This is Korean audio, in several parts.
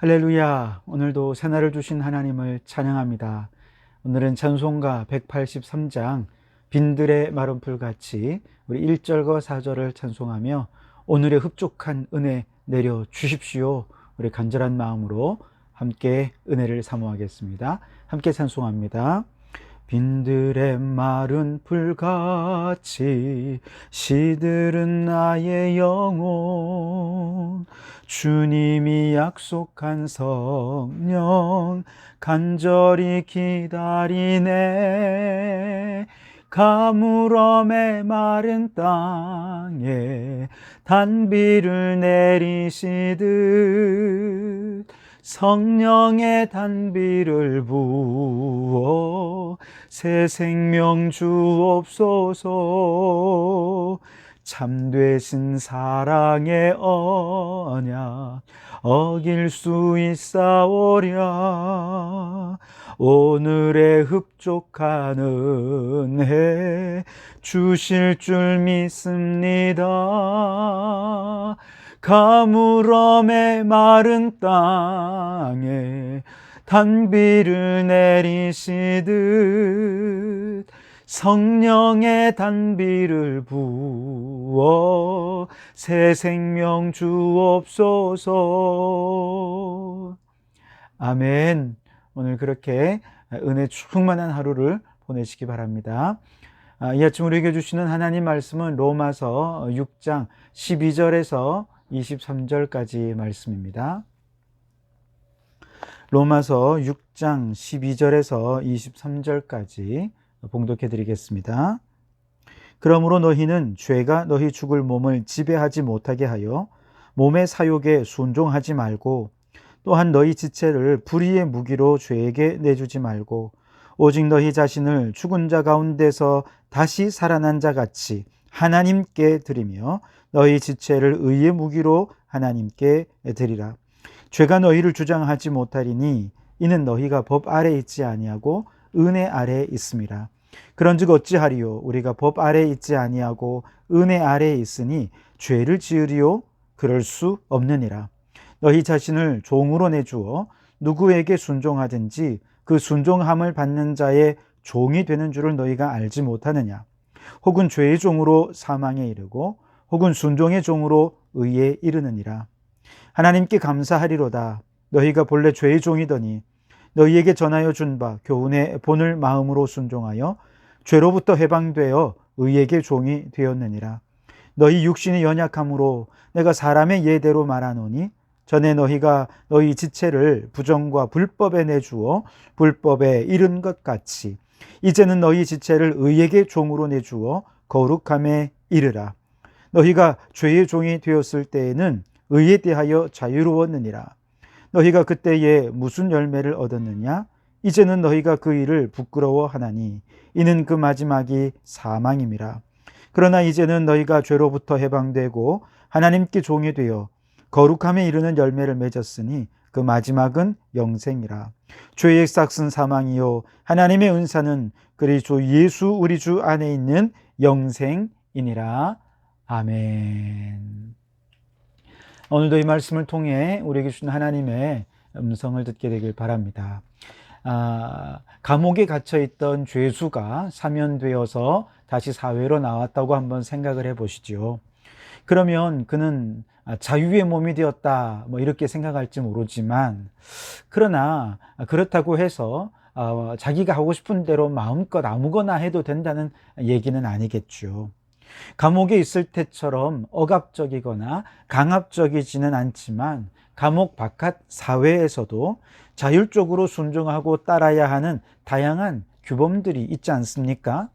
할렐루야. 오늘도 새날을 주신 하나님을 찬양합니다. 오늘은 찬송가 183장 빈들의 마른 풀같이 우리 1절과 4절을 찬송하며 오늘의 흡족한 은혜 내려 주십시오. 우리 간절한 마음으로 함께 은혜를 사모하겠습니다. 함께 찬송합니다. 빈들의 마른 풀같이 시들은 나의 영혼, 주님이 약속한 성령 간절히 기다리네. 가물음의 마른 땅에 단비를 내리시듯 성령의 단비를 부어 새 생명 주옵소서. 참되신 사랑의 언약 어길 수 있사오랴. 오늘의 흡족한 은혜 주실 줄 믿습니다. 가물음의 마른 땅에 단비를 내리시듯 성령의 단비를 부어 새 생명 주옵소서. 아멘. 오늘 그렇게 은혜 충만한 하루를 보내시기 바랍니다. 이 아침 우리에게 주시는 하나님 말씀은 로마서 6장 12절에서 23절까지 말씀입니다. 로마서 6장 12절에서 23절까지 봉독해 드리겠습니다. 그러므로 너희는 죄가 너희 죽을 몸을 지배하지 못하게 하여 몸의 사욕에 순종하지 말고, 또한 너희 지체를 불의의 무기로 죄에게 내주지 말고, 오직 너희 자신을 죽은 자 가운데서 다시 살아난 자 같이 하나님께 드리며 너희 지체를 의의 무기로 하나님께 드리라. 죄가 너희를 주장하지 못하리니 이는 너희가 법 아래 있지 아니하고 은혜 아래 있음이라. 그런즉 어찌하리요? 우리가 법 아래 있지 아니하고 은혜 아래 있으니 죄를 지으리요? 그럴 수 없느니라. 너희 자신을 종으로 내주어 누구에게 순종하든지 그 순종함을 받는 자의 종이 되는 줄을 너희가 알지 못하느냐? 혹은 죄의 종으로 사망에 이르고 혹은 순종의 종으로 의에 이르느니라. 하나님께 감사하리로다. 너희가 본래 죄의 종이더니 너희에게 전하여 준 바 교훈의 본을 마음으로 순종하여 죄로부터 해방되어 의에게 종이 되었느니라. 너희 육신이 연약함으로 내가 사람의 예대로 말하노니 전에 너희가 너희 지체를 부정과 불법에 내주어 불법에 이른 것 같이 이제는 너희 지체를 의에게 종으로 내주어 거룩함에 이르라. 너희가 죄의 종이 되었을 때에는 의에 대하여 자유로웠느니라. 너희가 그때에 무슨 열매를 얻었느냐? 이제는 너희가 그 일을 부끄러워하나니 이는 그 마지막이 사망임이라. 그러나 이제는 너희가 죄로부터 해방되고 하나님께 종이 되어 거룩함에 이르는 열매를 맺었으니 그 마지막은 영생이라. 죄의 싹은 사망이요 하나님의 은사는 그리스도 예수 우리 주 안에 있는 영생이니라. 아멘. 오늘도 이 말씀을 통해 우리에게 주신 하나님의 음성을 듣게 되길 바랍니다. 감옥에 갇혀있던 죄수가 사면되어서 다시 사회로 나왔다고 한번 생각을 해보시죠. 그러면 그는 자유의 몸이 되었다 이렇게 생각할지 모르지만, 그러나 그렇다고 해서 자기가 하고 싶은 대로 마음껏 아무거나 해도 된다는 얘기는 아니겠죠. 감옥에 있을 때처럼 억압적이거나 강압적이지는 않지만 감옥 바깥 사회에서도 자율적으로 순종하고 따라야 하는 다양한 규범들이 있지 않습니까?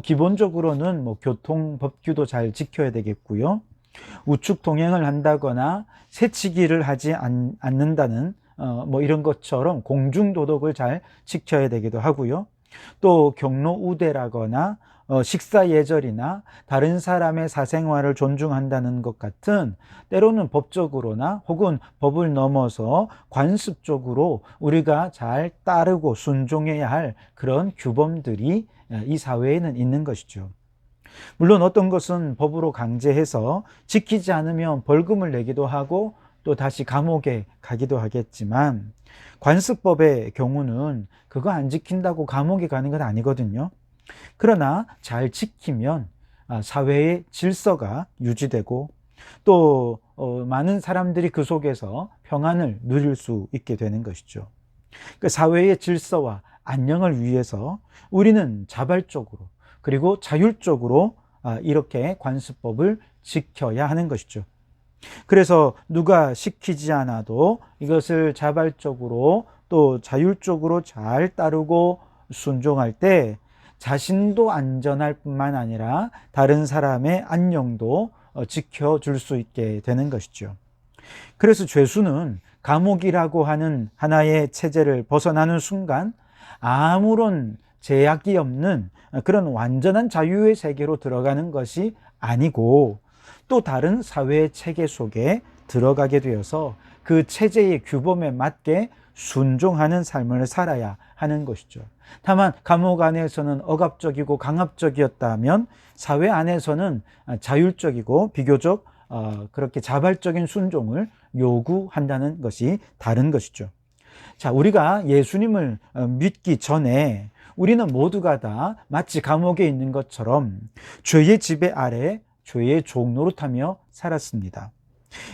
기본적으로는 교통 법규도 잘 지켜야 되겠고요. 우측 동행을 한다거나 새치기를 하지 않는다는 이런 것처럼 공중도덕을 잘 지켜야 되기도 하고요. 또 경로 우대라거나 식사 예절이나 다른 사람의 사생활을 존중한다는 것 같은, 때로는 법적으로나 혹은 법을 넘어서 관습적으로 우리가 잘 따르고 순종해야 할 그런 규범들이 이 사회에는 있는 것이죠. 물론 어떤 것은 법으로 강제해서 지키지 않으면 벌금을 내기도 하고 또 다시 감옥에 가기도 하겠지만, 관습법의 경우는 그거 안 지킨다고 감옥에 가는 건 아니거든요. 그러나 잘 지키면 사회의 질서가 유지되고 또 많은 사람들이 그 속에서 평안을 누릴 수 있게 되는 것이죠. 그 사회의 질서와 안녕을 위해서 우리는 자발적으로 그리고 자율적으로 이렇게 관습법을 지켜야 하는 것이죠. 그래서 누가 시키지 않아도 이것을 자발적으로 또 자율적으로 잘 따르고 순종할 때 자신도 안전할 뿐만 아니라 다른 사람의 안녕도 지켜줄 수 있게 되는 것이죠. 그래서 죄수는 감옥이라고 하는 하나의 체제를 벗어나는 순간 아무런 제약이 없는 그런 완전한 자유의 세계로 들어가는 것이 아니고 또 다른 사회의 체계 속에 들어가게 되어서 그 체제의 규범에 맞게 순종하는 삶을 살아야 하는 것이죠. 다만 감옥 안에서는 억압적이고 강압적이었다면 사회 안에서는 자율적이고 비교적 그렇게 자발적인 순종을 요구한다는 것이 다른 것이죠. 자, 우리가 예수님을 믿기 전에 우리는 모두가 다 마치 감옥에 있는 것처럼 죄의 지배 아래 죄의 종노릇하며 살았습니다.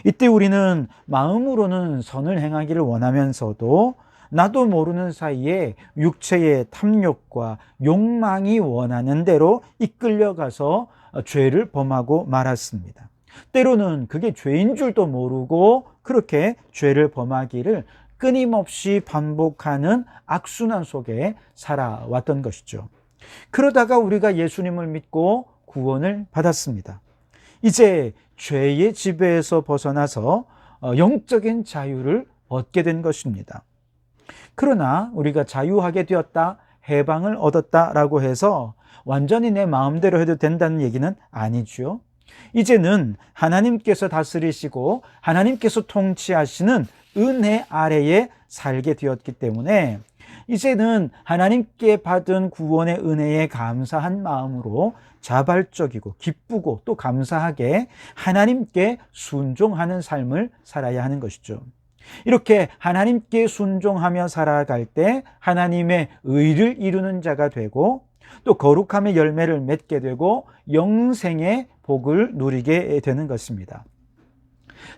이때 우리는 마음으로는 선을 행하기를 원하면서도 나도 모르는 사이에 육체의 탐욕과 욕망이 원하는 대로 이끌려가서 죄를 범하고 말았습니다. 때로는 그게 죄인 줄도 모르고 그렇게 죄를 범하기를 끊임없이 반복하는 악순환 속에 살아왔던 것이죠. 그러다가 우리가 예수님을 믿고 구원을 받았습니다. 이제 죄의 지배에서 벗어나서 영적인 자유를 얻게 된 것입니다. 그러나 우리가 자유하게 되었다, 해방을 얻었다라고 해서 완전히 내 마음대로 해도 된다는 얘기는 아니죠. 이제는 하나님께서 다스리시고 하나님께서 통치하시는 은혜 아래에 살게 되었기 때문에 이제는 하나님께 받은 구원의 은혜에 감사한 마음으로 자발적이고 기쁘고 또 감사하게 하나님께 순종하는 삶을 살아야 하는 것이죠. 이렇게 하나님께 순종하며 살아갈 때 하나님의 의를 이루는 자가 되고 또 거룩함의 열매를 맺게 되고 영생의 복을 누리게 되는 것입니다.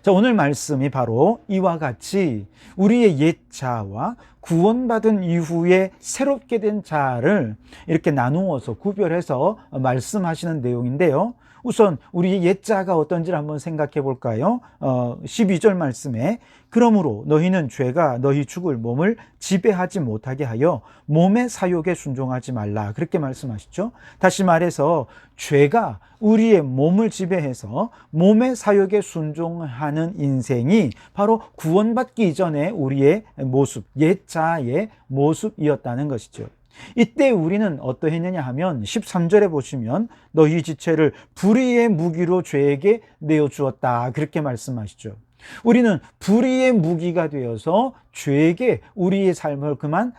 자, 오늘 말씀이 바로 이와 같이 우리의 옛 자와 구원받은 이후에 새롭게 된 자를 이렇게 나누어서 구별해서 말씀하시는 내용인데요. 우선 우리의 옛 자가 어떤지를 한번 생각해 볼까요? 12절 말씀에 그러므로 너희는 죄가 너희 죽을 몸을 지배하지 못하게 하여 몸의 사욕에 순종하지 말라. 그렇게 말씀하시죠. 다시 말해서 죄가 우리의 몸을 지배해서 몸의 사욕에 순종하는 인생이 바로 구원받기 이전에 우리의 모습, 옛 자의 모습이었다는 것이죠. 이때 우리는 어떠했느냐 하면 13절에 보시면 너희 지체를 불의의 무기로 죄에게 내어주었다. 그렇게 말씀하시죠. 우리는 불의의 무기가 되어서 죄에게 우리의 삶을 그만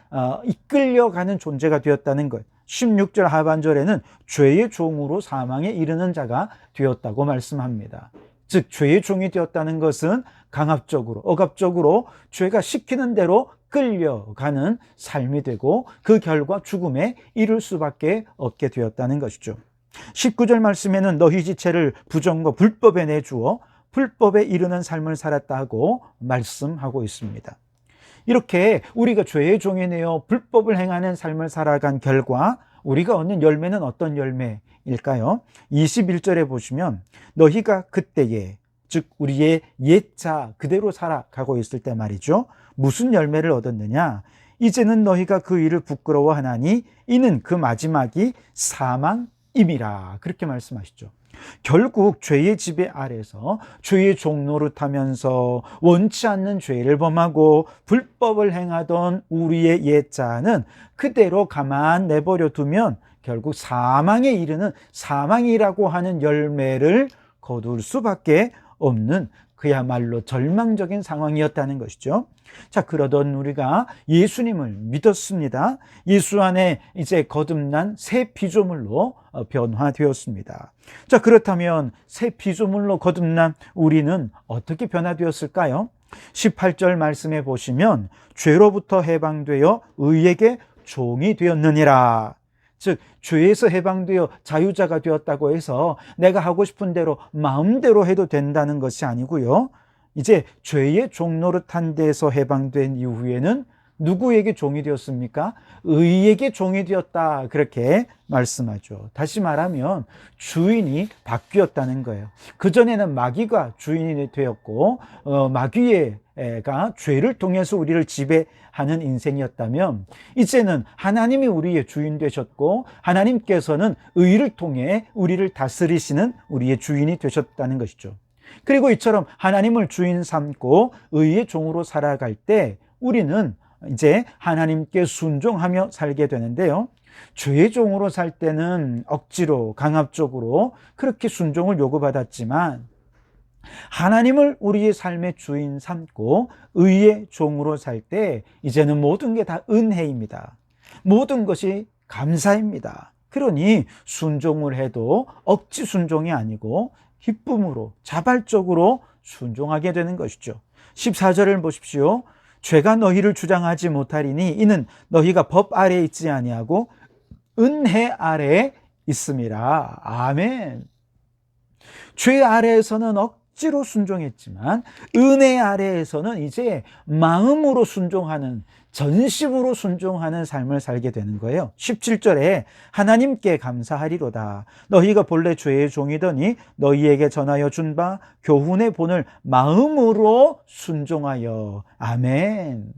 이끌려가는 존재가 되었다는 것. 16절 하반절에는 죄의 종으로 사망에 이르는 자가 되었다고 말씀합니다. 즉 죄의 종이 되었다는 것은 강압적으로 억압적으로 죄가 시키는 대로 끌려가는 삶이 되고 그 결과 죽음에 이를 수밖에 없게 되었다는 것이죠. 19절 말씀에는 너희 지체를 부정과 불법에 내주어 불법에 이르는 삶을 살았다 하고 말씀하고 있습니다. 이렇게 우리가 죄의 종이 되어 불법을 행하는 삶을 살아간 결과 우리가 얻는 열매는 어떤 열매일까요? 21절에 보시면 너희가 그때에 즉 우리의 옛자 그대로 살아가고 있을 때 말이죠. 무슨 열매를 얻었느냐? 이제는 너희가 그 일을 부끄러워하나니 이는 그 마지막이 사망임이라. 그렇게 말씀하시죠. 결국 죄의 지배 아래서 죄의 종노릇하면서 원치 않는 죄를 범하고 불법을 행하던 우리의 옛자는 그대로 가만 내버려 두면 결국 사망에 이르는 사망이라고 하는 열매를 거둘 수밖에 없는 그야말로 절망적인 상황이었다는 것이죠. 자, 그러던 우리가 예수님을 믿었습니다. 예수 안에 이제 거듭난 새 피조물로 변화되었습니다. 자, 그렇다면 새 피조물로 거듭난 우리는 어떻게 변화되었을까요? 18절 말씀에 보시면 죄로부터 해방되어 의에게 종이 되었느니라. 즉 죄에서 해방되어 자유자가 되었다고 해서 내가 하고 싶은 대로 마음대로 해도 된다는 것이 아니고요. 이제 죄의 종 노릇한 데서 해방된 이후에는 누구에게 종이 되었습니까? 의에게 종이 되었다, 그렇게 말씀하죠. 다시 말하면 주인이 바뀌었다는 거예요. 그전에는 마귀가 주인이 되었고 마귀가 죄를 통해서 우리를 지배하는 인생이었다면 이제는 하나님이 우리의 주인 되셨고 하나님께서는 의를 통해 우리를 다스리시는 우리의 주인이 되셨다는 것이죠. 그리고 이처럼 하나님을 주인 삼고 의의 종으로 살아갈 때 우리는 이제 하나님께 순종하며 살게 되는데요. 죄의 종으로 살 때는 억지로 강압적으로 그렇게 순종을 요구받았지만 하나님을 우리의 삶의 주인 삼고 의의 종으로 살 때 이제는 모든 게 다 은혜입니다. 모든 것이 감사입니다. 그러니 순종을 해도 억지 순종이 아니고 기쁨으로 자발적으로 순종하게 되는 것이죠. 14절을 보십시오. 죄가 너희를 주장하지 못하리니 이는 너희가 법 아래에 있지 아니하고 은혜 아래에 있음이라. 아멘. 죄 아래에서는 억지로 순종했지만 은혜 아래에서는 이제 마음으로 순종하는, 전심으로 순종하는 삶을 살게 되는 거예요. 17절에 하나님께 감사하리로다. 너희가 본래 죄의 종이더니 너희에게 전하여 준 바 교훈의 본을 마음으로 순종하여. 아멘.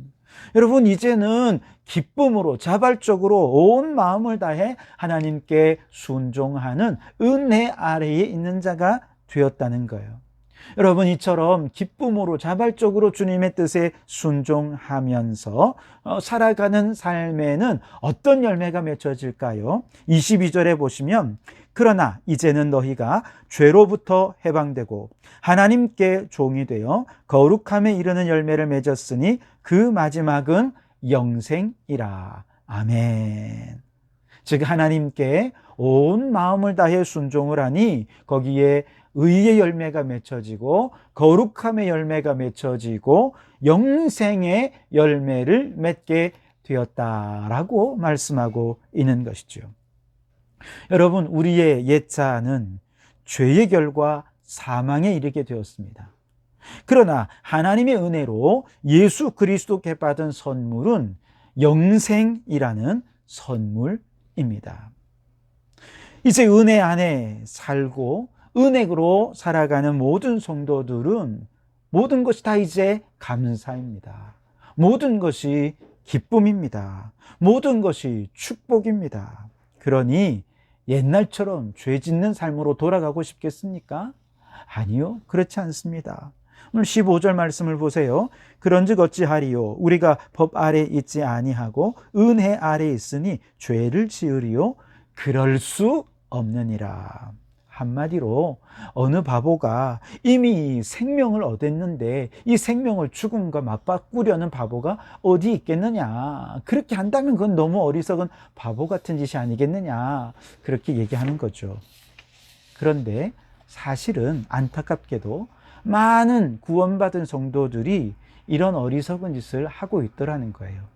여러분, 이제는 기쁨으로 자발적으로 온 마음을 다해 하나님께 순종하는 은혜 아래에 있는 자가 되었다는 거예요. 여러분, 이처럼 기쁨으로 자발적으로 주님의 뜻에 순종하면서 살아가는 삶에는 어떤 열매가 맺혀질까요? 22절에 보시면 그러나 이제는 너희가 죄로부터 해방되고 하나님께 종이 되어 거룩함에 이르는 열매를 맺었으니 그 마지막은 영생이라. 아멘. 즉 하나님께 온 마음을 다해 순종을 하니 거기에 의의 열매가 맺혀지고 거룩함의 열매가 맺혀지고 영생의 열매를 맺게 되었다라고 말씀하고 있는 것이죠. 여러분, 우리의 옛자는 죄의 결과 사망에 이르게 되었습니다. 그러나 하나님의 은혜로 예수 그리스도께 받은 선물은 영생이라는 선물입니다. 이제 은혜 안에 살고 은혜로 살아가는 모든 성도들은 모든 것이 다 이제 감사입니다. 모든 것이 기쁨입니다. 모든 것이 축복입니다. 그러니 옛날처럼 죄 짓는 삶으로 돌아가고 싶겠습니까? 아니요, 그렇지 않습니다. 오늘 15절 말씀을 보세요. 그런즉 어찌하리요? 우리가 법 아래 있지 아니하고 은혜 아래 있으니 죄를 지으리요? 그럴 수 없느니라. 한마디로 어느 바보가 이미 생명을 얻었는데 이 생명을 죽음과 맞바꾸려는 바보가 어디 있겠느냐. 그렇게 한다면 그건 너무 어리석은 바보 같은 짓이 아니겠느냐. 그렇게 얘기하는 거죠. 그런데 사실은 안타깝게도 많은 구원받은 성도들이 이런 어리석은 짓을 하고 있더라는 거예요.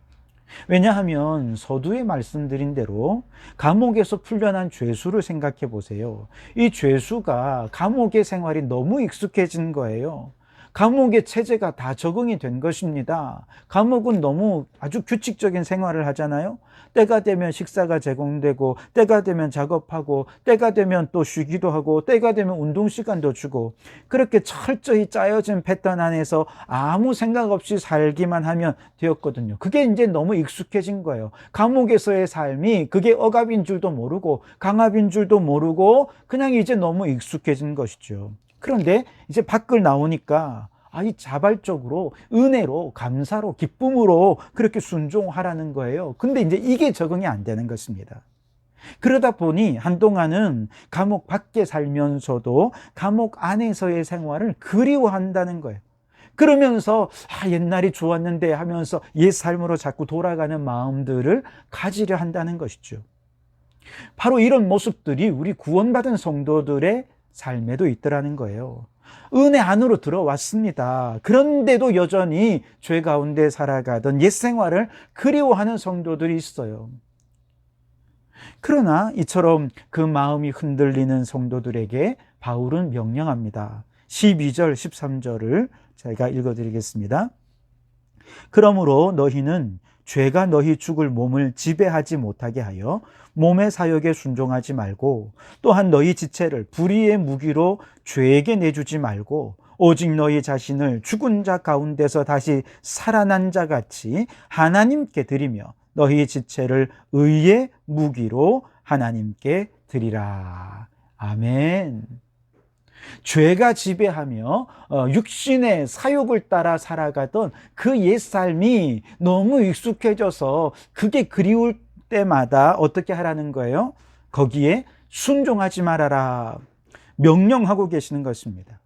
왜냐하면 서두에 말씀드린 대로 감옥에서 풀려난 죄수를 생각해 보세요. 이 죄수가 감옥의 생활이 너무 익숙해진 거예요. 감옥의 체제가 다 적응이 된 것입니다. 감옥은 너무 아주 규칙적인 생활을 하잖아요. 때가 되면 식사가 제공되고 때가 되면 작업하고 때가 되면 또 쉬기도 하고 때가 되면 운동 시간도 주고 그렇게 철저히 짜여진 패턴 안에서 아무 생각 없이 살기만 하면 되었거든요. 그게 이제 너무 익숙해진 거예요. 감옥에서의 삶이 그게 억압인 줄도 모르고 강압인 줄도 모르고 그냥 이제 너무 익숙해진 것이죠. 그런데 이제 밖을 나오니까 이 자발적으로 은혜로 감사로 기쁨으로 그렇게 순종하라는 거예요. 근데 이제 이게 적응이 안 되는 것입니다. 그러다 보니 한동안은 감옥 밖에 살면서도 감옥 안에서의 생활을 그리워한다는 거예요. 그러면서 옛날이 좋았는데 하면서 옛 삶으로 자꾸 돌아가는 마음들을 가지려 한다는 것이죠. 바로 이런 모습들이 우리 구원받은 성도들의 삶에도 있더라는 거예요. 은혜 안으로 들어왔습니다. 그런데도 여전히 죄 가운데 살아가던 옛 생활을 그리워하는 성도들이 있어요. 그러나 이처럼 그 마음이 흔들리는 성도들에게 바울은 명령합니다. 12절, 13절을 제가 읽어드리겠습니다. 그러므로 너희는 죄가 너희 죽을 몸을 지배하지 못하게 하여 몸의 사욕에 순종하지 말고, 또한 너희 지체를 불의의 무기로 죄에게 내주지 말고, 오직 너희 자신을 죽은 자 가운데서 다시 살아난 자 같이 하나님께 드리며 너희 지체를 의의 무기로 하나님께 드리라. 아멘. 죄가 지배하며 육신의 사욕을 따라 살아가던 그 옛삶이 너무 익숙해져서 그게 그리울 때마다 어떻게 하라는 거예요? 거기에 순종하지 말아라. 명령하고 계시는 것입니다.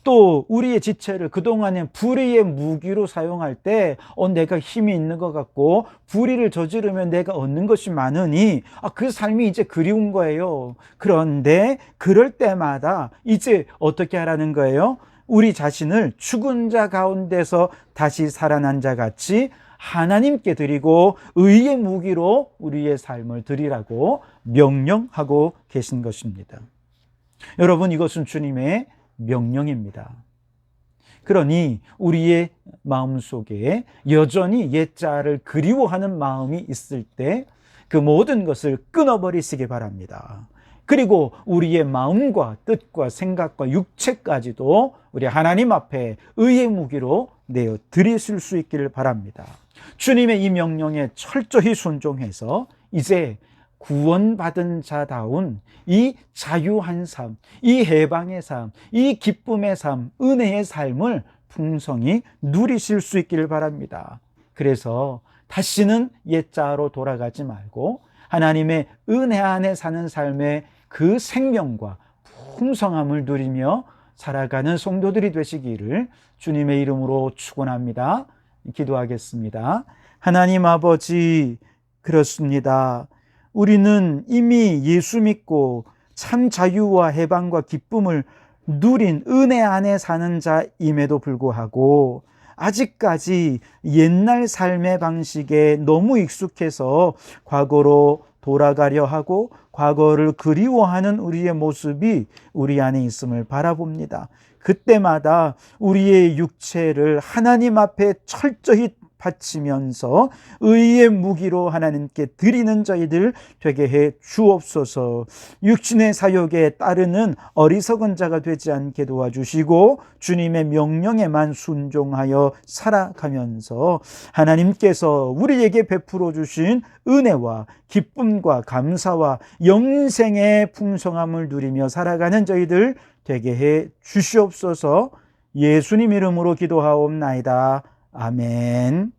또 우리의 지체를 그동안에 불의의 무기로 사용할 때 내가 힘이 있는 것 같고 불의를 저지르면 내가 얻는 것이 많으니 그 삶이 이제 그리운 거예요. 그런데 그럴 때마다 이제 어떻게 하라는 거예요? 우리 자신을 죽은 자 가운데서 다시 살아난 자 같이 하나님께 드리고 의의 무기로 우리의 삶을 드리라고 명령하고 계신 것입니다. 여러분, 이것은 주님의 명령입니다. 그러니 우리의 마음속에 여전히 옛자를 그리워하는 마음이 있을 때 그 모든 것을 끊어버리시기 바랍니다. 그리고 우리의 마음과 뜻과 생각과 육체까지도 우리 하나님 앞에 의의 무기로 내어 드리실 수 있기를 바랍니다. 주님의 이 명령에 철저히 순종해서 이제 구원받은 자다운 이 자유한 삶, 이 해방의 삶, 이 기쁨의 삶, 은혜의 삶을 풍성히 누리실 수 있기를 바랍니다. 그래서 다시는 옛자로 돌아가지 말고 하나님의 은혜 안에 사는 삶의 그 생명과 풍성함을 누리며 살아가는 성도들이 되시기를 주님의 이름으로 축원합니다. 기도하겠습니다. 하나님 아버지, 그렇습니다. 우리는 이미 예수 믿고 참 자유와 해방과 기쁨을 누린 은혜 안에 사는 자임에도 불구하고 아직까지 옛날 삶의 방식에 너무 익숙해서 과거로 돌아가려 하고 과거를 그리워하는 우리의 모습이 우리 안에 있음을 바라봅니다. 그때마다 우리의 육체를 하나님 앞에 철저히 바치면서 의의 무기로 하나님께 드리는 저희들 되게 해 주옵소서. 육신의 사욕에 따르는 어리석은 자가 되지 않게 도와주시고 주님의 명령에만 순종하여 살아가면서 하나님께서 우리에게 베풀어 주신 은혜와 기쁨과 감사와 영생의 풍성함을 누리며 살아가는 저희들 되게 해 주시옵소서. 예수님 이름으로 기도하옵나이다. 아멘.